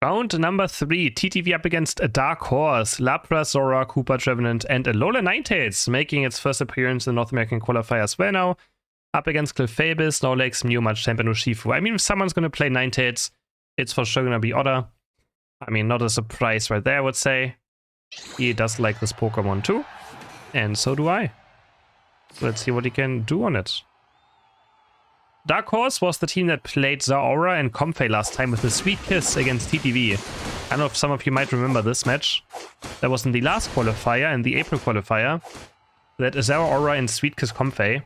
Round number 3, TTV up against a Dark Horse, Lapras, Zora, Koopa, Trevenant, and Alola Ninetales, making its first appearance in the North American qualifier as well now. Up against Clefable, Snorlax, Mew, Machamp, and Urshifu. I mean, if someone's going to play Ninetales, it's for sure going to be Otter. I mean, not a surprise right there, I would say. He does like this Pokemon too, and so do I. So let's see what he can do on it. Dark Horse was the team that played Zeraora and Comfey last time with the Sweet Kiss against TTV. I don't know if some of you might remember this match. That was in the last qualifier, in the April qualifier, that Zeraora and Sweet Kiss Comfey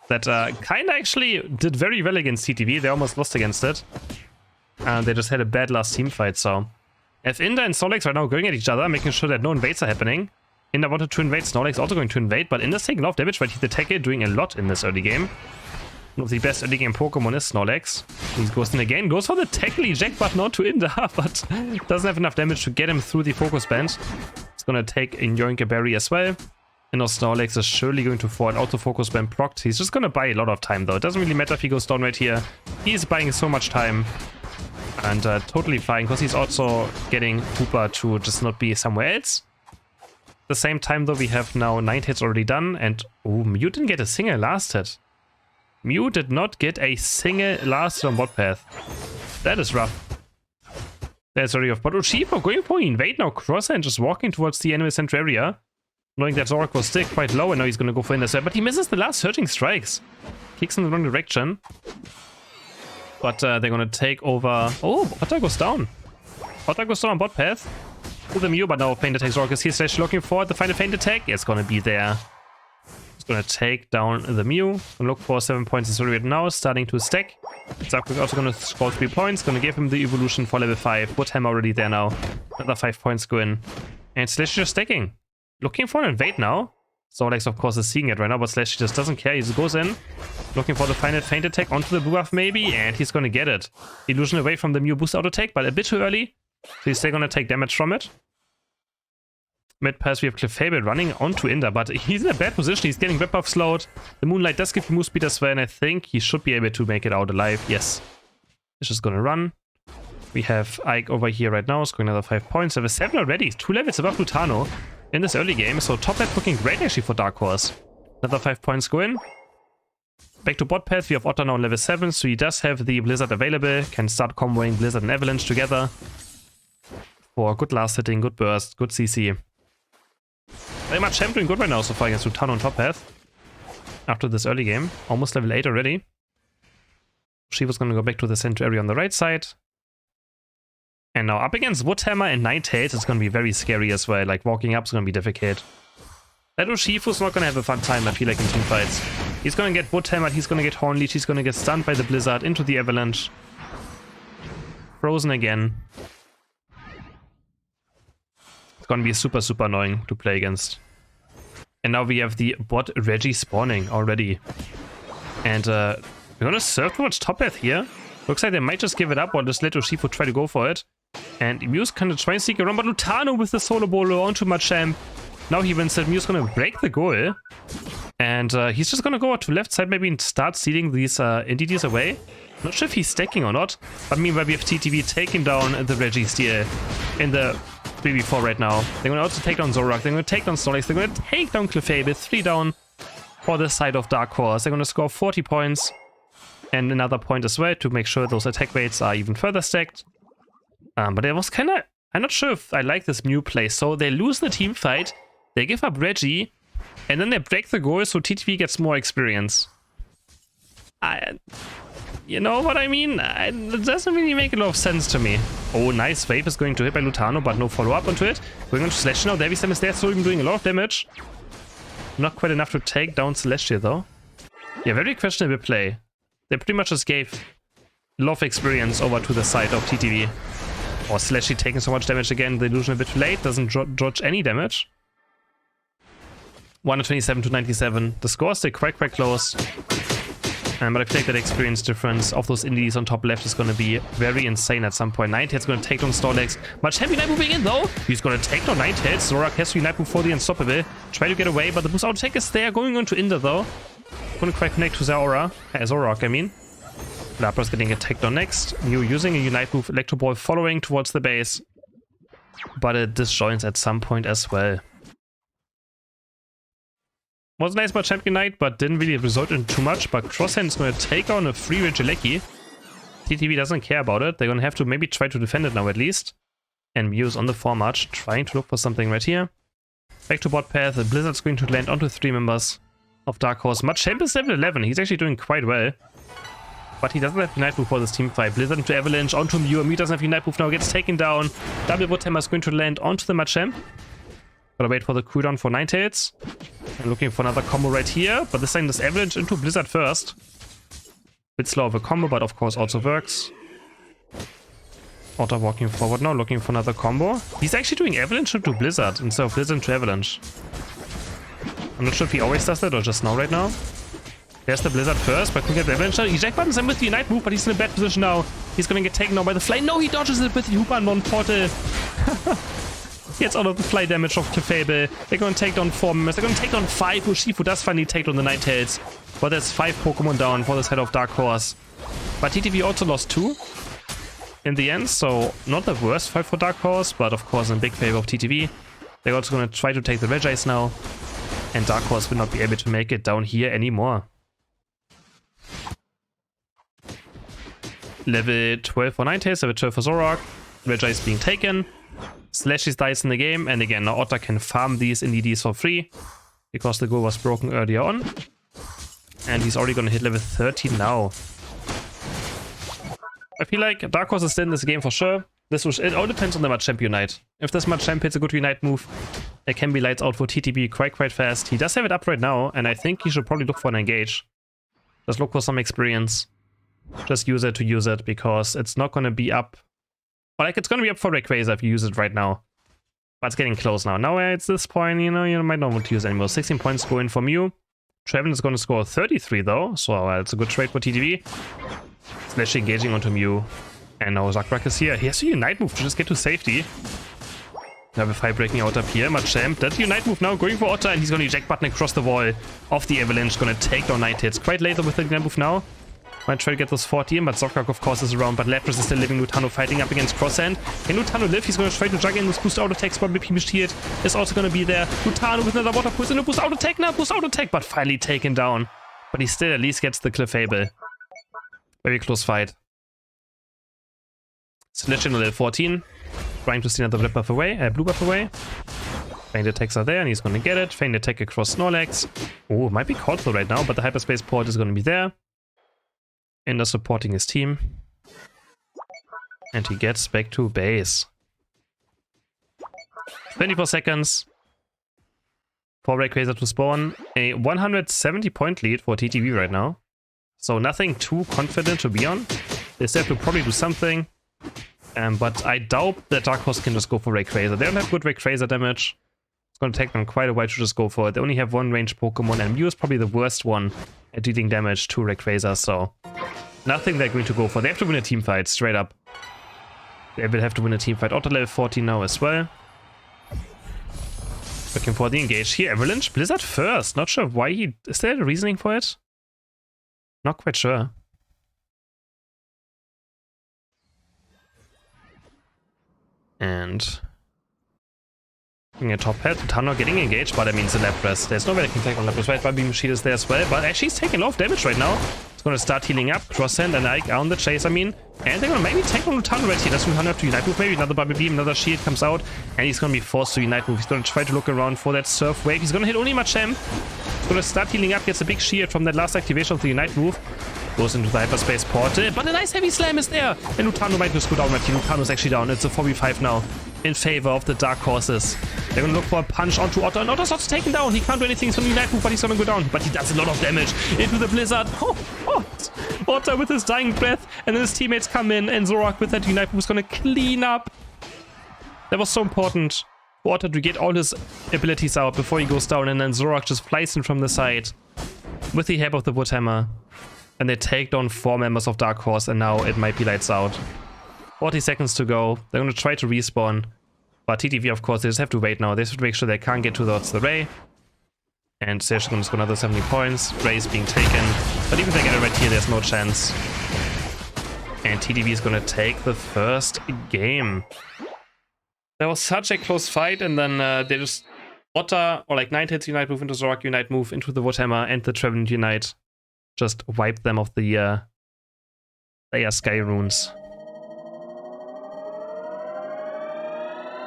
that kind of actually did very well against TTV. They almost lost against it. They just had a bad last team fight, so... If Inda and Snorlax are now going at each other, making sure that no invades are happening. Inda wanted to invade, Snorlax also going to invade, but Inda's taking a lot of damage, but he's attacking, doing a lot in this early game. One of the best early game Pokemon is Snorlax. He goes in again, goes for the tackle eject button onto Inda, but doesn't have enough damage to get him through the focus band. It's gonna take a Yoinker Berry as well. And now Snorlax is surely going to fall out autofocus band procced. He's just gonna buy a lot of time though. It doesn't really matter if he goes down right here. He's buying so much time. And totally fine, because he's also getting Koopa to just not be somewhere else. At the same time though, we have now 9 hits already done. And oh, Mew didn't get a single last hit. Mew did not get a single last hit on bot path. That is rough. That's very rough. But Urshifu going for invade now, cross and just walking towards the enemy center area. Knowing that Zorak was still quite low and now he's going to go for intercept. But he misses the last searching strikes. Kicks in the wrong direction. But they're going to take over... Oh, Otter goes down. Otter goes down on bot path. To the Mew, but now feint attack Zorak is here. Slash looking for the final feint attack. It's going to be there. Gonna take down the Mew. Gonna look for 7 points right now, starting to stack. Zark is also gonna score 3 points. Gonna give him the evolution for level 5. Woodhammer already there now. Another 5 points go in. And Slash just stacking. Looking for an invade now. Snorlax of course is seeing it right now, but Slash just doesn't care. He just goes in. Looking for the final feint attack onto the blue buff maybe, and he's gonna get it. Illusion away from the Mew boost auto attack, but a bit too early. So he's still gonna take damage from it. Mid pass, we have Clefable running onto Inda, but he's in a bad position. He's getting whip buff slowed. The Moonlight does give him move speed as well, and I think he should be able to make it out alive. Yes. It's just gonna run. We have Ike over here right now, scoring another 5 points. Level 7 already, 2 levels above Lutano in this early game. So top left looking great actually for Dark Horse. Another 5 points go in. Back to bot path, we have Otter now on level 7, so he does have the Blizzard available. Can start comboing Blizzard and Avalanche together. For good last hitting, good burst, good CC. Very much Champ doing good right now so far against Lutano on top path. After this early game. Almost level 8 already. She was going to go back to the center area on the right side. And now up against Woodhammer and Ninetales, it's going to be very scary as well. Like walking up is going to be difficult. That Urshifu's not going to have a fun time, I feel like, in team fights. He's going to get Woodhammered, he's going to get Hornleech, he's going to get stunned by the Blizzard into the Avalanche. Frozen again. It's going to be super, super annoying to play against. And now we have the bot Reggie spawning already. And we're going to surf towards top path here. Looks like they might just give it up or just let Urshifu try to go for it. And Mew's kind of trying to sneak around, but Lutano with the solo bolo onto Machamp. Now he wins it. Mew's going to break the goal. And he's just going to go out to left side maybe and start sealing these entities away. Not sure if he's stacking or not. But meanwhile we have TTV taking down the Reggie Steal in the 3v4 right now. They're going to also take down Zorak. They're going to take down Snorlax. They're going to take down Clefable. 3 down for the side of Dark Horse. They're going to score 40 points. And another point as well to make sure those attack weights are even further stacked. But it was kind of... I'm not sure if I like this Mew play. So they lose the team fight. They give up Reggie. And then they break the goal so TTV gets more experience. You know what I mean? It doesn't really make a lot of sense to me. Oh, nice. Wave is going to hit by Lutano, but no follow-up onto it. Going on to Celestial now. Devisam is there, still even doing a lot of damage. Not quite enough to take down Celestial, though. Yeah, very questionable play. They pretty much just gave a lot of experience over to the side of TTV. Oh, Celestial taking so much damage again. The illusion a bit too late. Doesn't dodge any damage. 127 to 97. The score is still quite close. But I feel like that experience difference of those indies on top left is going to be very insane at some point. Ninetales going to take down Snorlax. Machamp Unite moving in though. He's going to take down Ninetales. Zorak has to Unite before the Unstoppable. Try to get away, but the boost auto attack is there. Going on to Inda though. Couldn't quite connect to Zorak, I mean. Lapras getting attacked on next. Mew using a Unite move, Electro Ball following towards the base. But it disjoins at some point as well. Was nice by Champion Knight, but didn't really result in too much. But Crosshand is going to take on a free Regieleki. TTV doesn't care about it. They're going to have to maybe try to defend it now at least. And Mew is on the formarch, trying to look for something right here. Back to bot path. The Blizzard's going to land onto 3 members of Dark Horse. Machamp is level 11. He's actually doing quite well. But he doesn't have Unite move for this team fight. Blizzard into Avalanche, onto Mew. Mew doesn't have Unite move now, gets taken down. Double Bot Hammer is going to land onto the Machamp. Gotta wait for the cooldown for Ninetales. I'm looking for another combo right here, but this time this Avalanche into Blizzard first. Bit slow of a combo, but of course also works. Otter walking forward now, looking for another combo. He's actually doing Avalanche into Blizzard instead of Blizzard into Avalanche. I'm not sure if he always does that or just now right now. There's the Blizzard first, but quick at the Avalanche. Eject buttons and with the Unite move, but he's in a bad position now. He's gonna get taken down by the fly. No, he dodges it with the Hoopa non-portal. Gets out of the fly damage of Clefable. They're gonna take down 4 members. They're gonna take down 5. Urshifu does finally take down the Ninetales. But there's 5 Pokemon down for this head of Dark Horse. But TTV also lost 2 in the end, so not the worst fight for Dark Horse, but of course in big favor of TTV. They're also gonna try to take the Regis now. And Dark Horse will not be able to make it down here anymore. Level 12 for Ninetales, level 12 for Zoroark. Regis being taken. Slashes dies in the game, and again, now Otter can farm these Indeedee for free because the goal was broken earlier on. And he's already gonna hit level 13 now. I feel like Dark Horse is still in this game for sure. It all depends on the Machamp Unite. If this Machamp hits a good Unite move, it can be lights out for TTB quite fast. He does have it up right now, and I think he should probably look for an engage. Just look for some experience. Just use it to use it, because it's not gonna be up. Well, like, it's gonna be up for Rayquaza if you use it right now. But it's getting close now. Now it's this point, you know, you might not want to use it anymore. 16 points going for Mew. Treven is gonna score 33 though, so it's a good trade for TTV. Slash engaging onto Mew. And now Zakrak is here. He has a Unite move to just get to safety. Level 5 breaking out up here. Machamp, that Unite move now going for Otter, and he's gonna eject button across the wall of the Avalanche. Gonna take down Ninetales. Quite later with the Unite move now. Might try to get those 14, but Zokrak of course is around, but Lapras is still living. Lutano fighting up against Crosshand. Can Lutano live? He's going to try to juggle in this boost auto attack spot. Maybe Shield is also going to be there. Lutano with another water push in a boost auto attack now. Boost auto attack, but finally taken down. But he still at least gets the Clefable. Very close fight. Slash in level 14. Trying to steal another blue buff away. Feint attacks are there, and he's going to get it. Feint attack across Snorlax. Oh, it might be called for right now, but the hyperspace port is going to be there. Ender supporting his team. And he gets back to base. 24 seconds for Rayquaza to spawn. A 170 point lead for TTV right now. So nothing too confident to be on. They still have to probably do something. But I doubt that Dark Horse can just go for Rayquaza. They don't have good Rayquaza damage. It's going to take them quite a while to just go for it. They only have 1 ranged Pokemon, and Mew is probably the worst one at dealing damage to Rayquaza, so nothing they're going to go for. They have to win a team fight, straight up. They will have to win a team fight. Otter level 14 now as well. Looking for the engage here. Avalanche, Blizzard first. Not sure why he... Is there a reasoning for it? Not quite sure. And... looking at top head, Tano getting engaged, but that means the Lapras. There's no way they can take on Lapras, right? Beam Shield is there as well, but actually he's taking a lot of damage right now. It's gonna start healing up. Crosshand and Ike are on the chase, I mean. And they're gonna maybe take on Lutano right here. Does Lutano have to Unite move? Maybe another Bubble Beam, another Shield comes out, and he's gonna be forced to Unite move. He's gonna try to look around for that Surf Wave. He's gonna hit only Machamp. He's gonna start healing up, gets a big shield from that last activation of the Unite move. Goes into the hyperspace portal, but a nice heavy slam is there. And Lutano might just go down right here. Lutano's actually down. It's a 4v5 now in favor of the Dark Horses. They're gonna look for a punch onto Otter, and Otter's also taken down. He can't do anything from the Unite move, but he's gonna go down. But he does a lot of damage into the Blizzard. Otter with his dying breath, and then his teammates come in, and Zoroark with that Unite move is gonna clean up. That was so important for Otter to get all his abilities out before he goes down, and then Zoroark just flies in from the side with the help of the Wood Hammer. And they take down 4 members of Dark Horse, and now it might be lights out. 40 seconds to go. They're going to try to respawn. But TTV, of course, they just have to wait now. They should make sure they can't get towards the Ray. And they're going to score another 70 points. Ray's being taken. But even if they get it right here, there's no chance. And TTV is gonna take the first game. That was such a close fight, and then they just Otter, or like Ninetales Unite move into Zorak Unite move into the Woodhammer and the Trevenant Unite. Just wiped them off the Sky runes.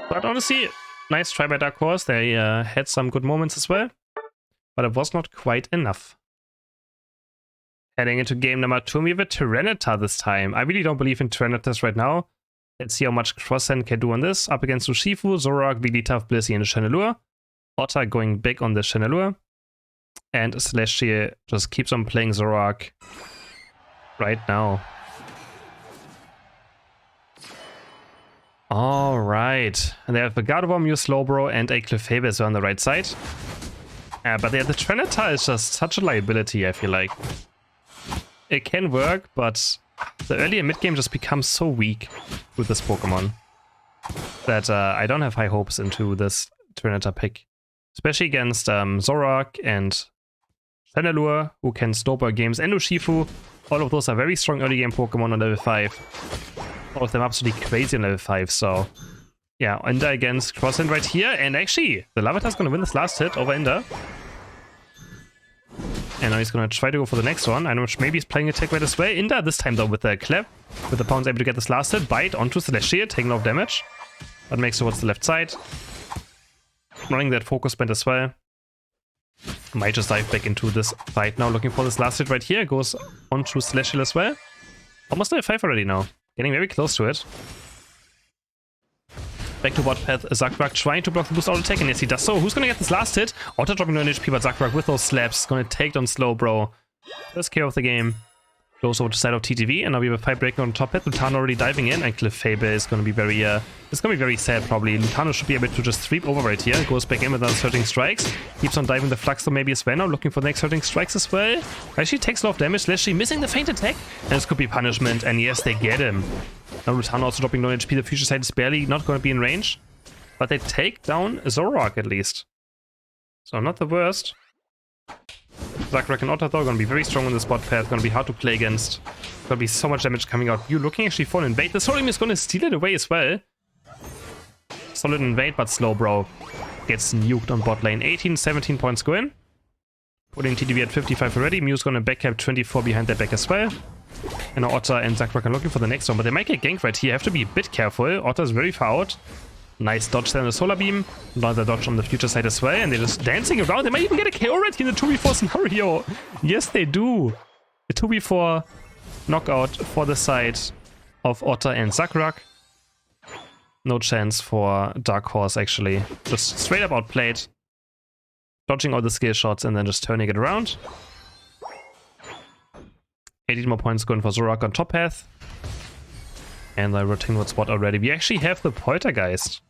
But honestly, nice try by Dark Horse. They had some good moments as well, but it was not quite enough. Heading into game number 2, we have a Tyranitar this time. I really don't believe in Tyranitars right now. Let's see how much Cross-Send can do on this. Up against Urshifu, Zorak, Wigglytuff, Blissey, and Chandelure. Otter going big on the Chandelure. And Celestial just keeps on playing Zorak right now. Alright. And they have a Gardevoir, Mew, Slowbro, and a Clefairy on the right side. But the Tyranitar is just such a liability, I feel like. It can work, but the early and mid game just becomes so weak with this Pokemon that I don't have high hopes into this Tyranitar pick. Especially against Zorak and Chandelure, who can snowball games, and Urshifu. All of those are very strong early game Pokemon on level 5. All of them absolutely crazy on level 5, so yeah, Ender against Crossend right here, and actually, the Larvitar's gonna win this last hit over Ender. And now he's gonna try to go for the next one. I know maybe he's playing a tech right as well. Ender this time though with the Clef, with the Pounce able to get this last hit, bite onto Celestial, taking a lot of damage. That makes towards the left side. Running that focus band as well. Might just dive back into this fight now, looking for this last hit right here. Goes onto Celestial as well. Almost level 5 already now. Getting very close to it. Back to what path, Zakrak trying to block the boost auto attack, and yes he does so. Who's gonna get this last hit? Otter dropping 9 HP, but Zakrak with those slaps gonna take down Slowbro. First care of the game. Goes over to the side of TTV, and now we have a fight breaking on top path. Lutano already diving in, and Clefairy is gonna be very it's gonna be very sad probably. Lutano should be able to just sweep over right here. Goes back in with another Surging Strikes. Keeps on diving the Fluxo maybe as well now, looking for the next Surging Strikes as well. Actually takes a lot of damage, Leslie missing the feint attack, and this could be punishment, and yes, they get him. Now Lutano also dropping 9 HP, the future side is barely not gonna be in range. But they take down Zorak at least. So not the worst. Zakrak and Otter though gonna be very strong on the spot path, gonna be hard to play against. Gonna be so much damage coming out. You looking actually for an invade. The Solim is gonna steal it away as well. Solid invade, but Slowbro gets nuked on bot lane. 18, 17 points go in. Putting TTV at 55 already. Mew's gonna backcap 24 behind their back as well. And now Otter and Zakrak are looking for the next one, but they might get ganked right here. Have to be a bit careful. Otter's very far out. Nice dodge there on the Solar Beam. Another dodge on the future side as well. And they're just dancing around. They might even get a KO right here in the 2v4 scenario. Yes, they do. A 2v4 knockout for the side of Otter and Zakrak. No chance for Dark Horse, actually. Just straight up outplayed. Dodging all the skill shots and then just turning it around. 18 more points going for Zorak on top path. And I rotating with spot already. We actually have the Poltergeist.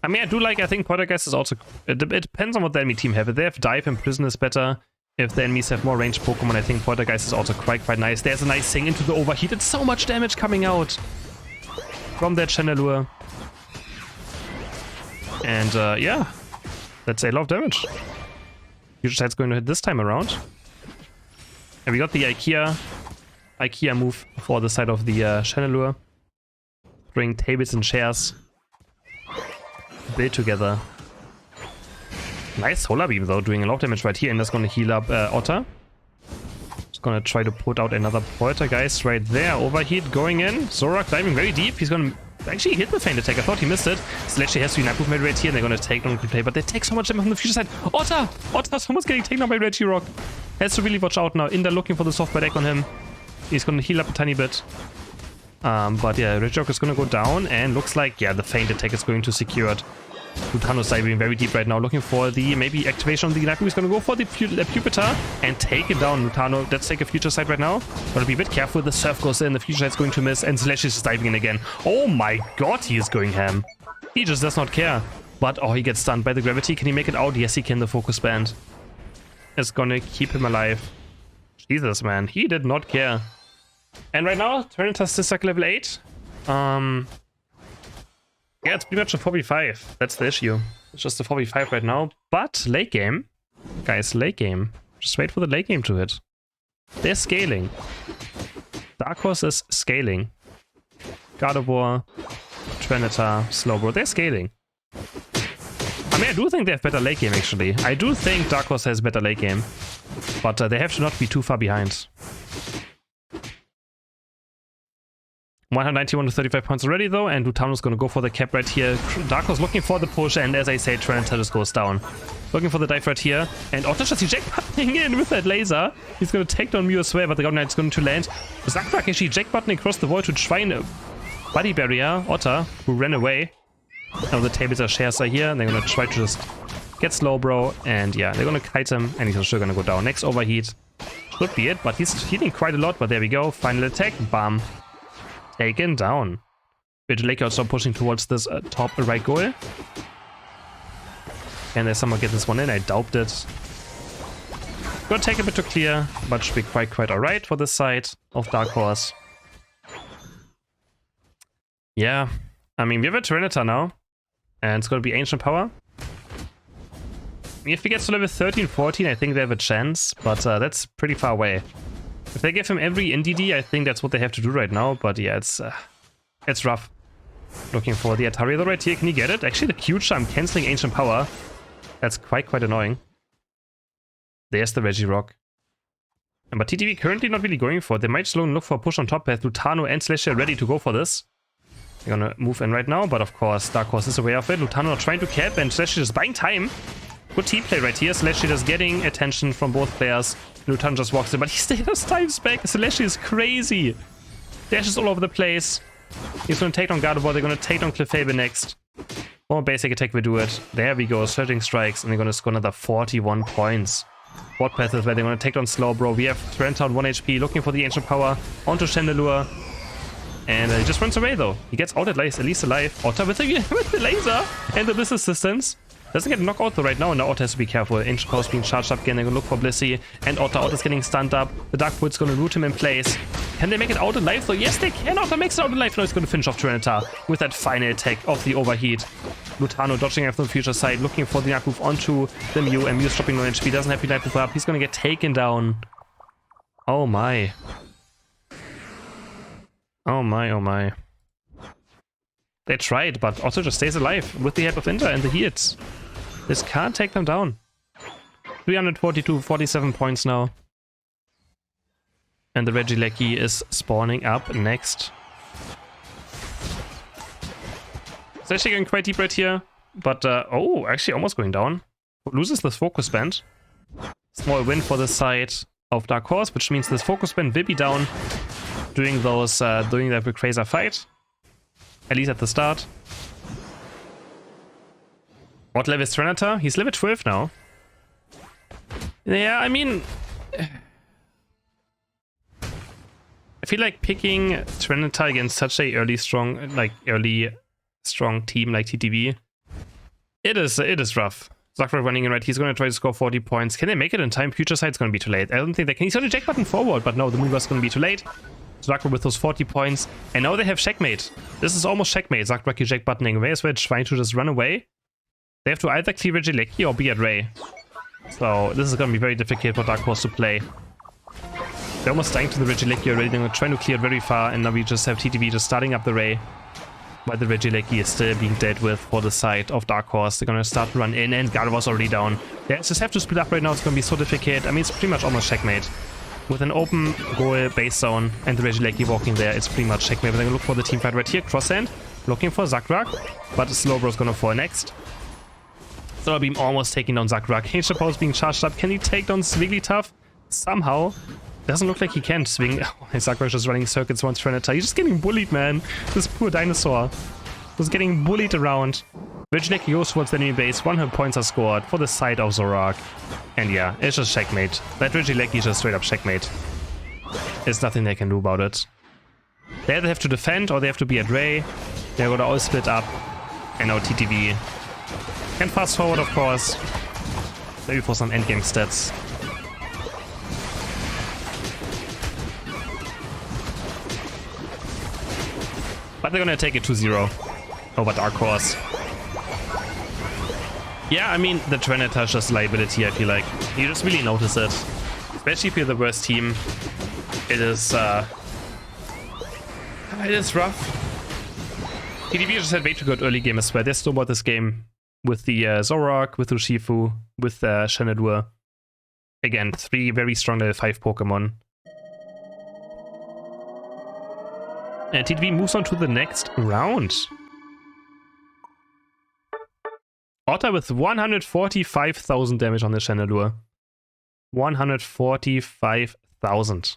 I mean, I think Poltergeist is also... It depends on what the enemy team have. If they have Dive and Prison is better. If the enemies have more ranged Pokemon, I think Poltergeist is also quite nice. There's a nice thing into the Overheat. It's so much damage coming out from that Chandelure. And yeah, that's a lot of damage. Future Side's going to hit this time around. And we got the IKEA move for the side of the Chandelure. Bring tables and chairs. Build together. Nice Solar Beam though, doing a lot of damage right here, and that's gonna heal up Otter. Just gonna try to put out another Poltergeist right there. Overheat going in. Zorak diving very deep. He's gonna actually hit the feint attack. I thought he missed it. Celestial has to unite movement right here, and they're gonna take down the play, but they take so much damage from the future side. Otter! Otter's almost getting taken down by Regirock. Has to really watch out now. Inder looking for the soft bite egg on him. He's gonna heal up a tiny bit. But yeah, Regirock is gonna go down, and looks like, yeah, the feint attack is going to secure it. Lutano's diving very deep right now, looking for the maybe activation on the Ignite. He's gonna go for the Pupitar and take it down. Lutano, let's take a future side right now. Gotta be a bit careful. The Surf goes in, the future side's going to miss, and Slash is diving in again. Oh my god, he is going ham. He just does not care. But oh, he gets stunned by the gravity. Can he make it out? Yes, he can. The focus band is gonna keep him alive. Jesus, man, he did not care. And right now, Tyranitar is like level 8. Yeah, it's pretty much a 4v5. That's the issue. It's just a 4v5 right now. But late game, guys, late game. Just wait for the late game to hit. They're scaling. Dark Horse is scaling. God of War, Trinitar, Slowbro, they're scaling. I mean, I do think they have better late game, actually. I do think Dark Horse has better late game. But they have to not be too far behind. 191 to 35 points already, though, and Lutano's going to go for the cap right here. Dark Horse looking for the push, and as I say, Trinitar just goes down. Looking for the dive right here, and Otto just eject-buttoning in with that laser. He's going to take down Mew as well, but the God Knight's going to land. Zakrak actually eject-buttoning across the wall to try and body barrier Otta, who ran away. Now the tables are shares are here, and they're going to try to just get Slowbro, and yeah, they're going to kite him, and he's still going to go down. Next overheat should be it, but he's healing quite a lot, but there we go. Final attack, bam. Taken down. Vigilake also pushing towards this top right goal. Can they somehow get this one in? I doubt it. Gonna take a bit to clear, but should be quite alright for this side of Dark Horse. Yeah, I mean, we have a Trinitar now, and it's gonna be Ancient Power. If he gets to level 13, 14, I think they have a chance, but that's pretty far away. If they give him every NDD, I think that's what they have to do right now, but yeah, it's rough. Looking for the Atari though right here, can he get it? Actually, the Q charm cancelling Ancient Power. That's quite annoying. There's the Regirock. But TTV currently not really going for it. They might slowly look for a push on top path. Lutano and Slash are ready to go for this. They're gonna move in right now, but of course, Dark Horse is aware of it. Lutano trying to cap, and Slash just buying time. Good team play right here. Slash just getting attention from both players. Lutano just walks in, but he still has times back. Slash is crazy. Dashes all over the place. He's gonna take down Gardevoir. They're gonna take down Clefable next. More basic attack will do it. There we go. Surging strikes, and they're gonna score another 41 points. What path is where they're gonna take down Slowbro. We have Trent on 1 HP, looking for the Ancient Power onto Chandelure. And he just runs away though. He gets out at least alive. Otta with the laser and the Bliss Assistance. Doesn't get knocked out though right now, and now Otta has to be careful. Ancient Power is being charged up again. They're gonna look for Blissey, and Otta's getting stunned up. The Dark Foot's gonna root him in place. Can they make it out alive though? Yes, they can. Otta makes it out alive. Now he's gonna finish off Trinitar with that final attack of the overheat. Lutano dodging after the future side, looking for the Knack move onto the Mew, and Mew's dropping no HP. Doesn't have the Knife move up. He's gonna get taken down. Oh my. Oh my. They tried, but Otto just stays alive with the help of Inter and the heals. This can't take them down. 342, 47 points now. And the Regieleki is spawning up next. It's actually going quite deep right here. But, oh, actually almost going down. Loses this focus band. Small win for the side of Dark Horse, which means this focus band will be down during that Rayquaza fight. At least at the start. What level is Trinitar? He's level 12 now. Yeah, I mean, I feel like picking Trinitar against such a early strong team like TTV, it is rough. Zakrak running in right, he's gonna try to score 40 points. Can they make it in time? Future Sight's gonna be too late. I don't think they can. He's on the Jack button forward, but no, the mover's gonna be too late. Zakrak with those 40 points, and now they have checkmate. This is almost checkmate. Zakrak eject buttoning away as well, trying to just run away. They have to either clear Regieleki or be at Ray. So this is gonna be very difficult for Dark Horse to play. They're almost dying to the Regieleki already. They're trying to clear it very far, and now we just have TTV just starting up the Ray. While the Regieleki is still being dealt with for the side of Dark Horse. They're gonna start to run in, and Gardevoir's already down. They just have to split up right now. It's gonna be so difficult. I mean, it's pretty much almost checkmate. With an open goal base zone and the Regieleki walking there, it's pretty much checkmate. But they're gonna look for the team fight right here. Crosshand, looking for Zakrak, but Slowbro's gonna fall next. Solar Beam almost taking down Zakrak. Ancient Power is being charged up. Can he take down Swigglytuff? Somehow. Doesn't look like he can swing. Oh, Zakrak just running circuits once Trinitar. He's just getting bullied, man. This poor dinosaur was getting bullied around. Regieleki goes towards the enemy base. 100 points are scored for the side of Zorak. And yeah, it's just checkmate. That Regieleki is just straight up checkmate. There's nothing they can do about it. They either have to defend or they have to be at Ray. They're gonna all split up. And now TTV can fast forward, of course. Maybe for some endgame stats. But they're gonna take it 2-0 over Dark Horse. Yeah, I mean, the Trinitar is just a liability, I feel like. You just really notice it. Especially if you're the worst team. It is It is rough. TTV just had way too good early game as well. They snowballed this game with the Zoroark, with Urshifu, with Chandelure. Again, 3 very strong level 5 Pokemon. And TTV moves on to the next round. Otter with 145,000 damage on the Chandelure. 145,000.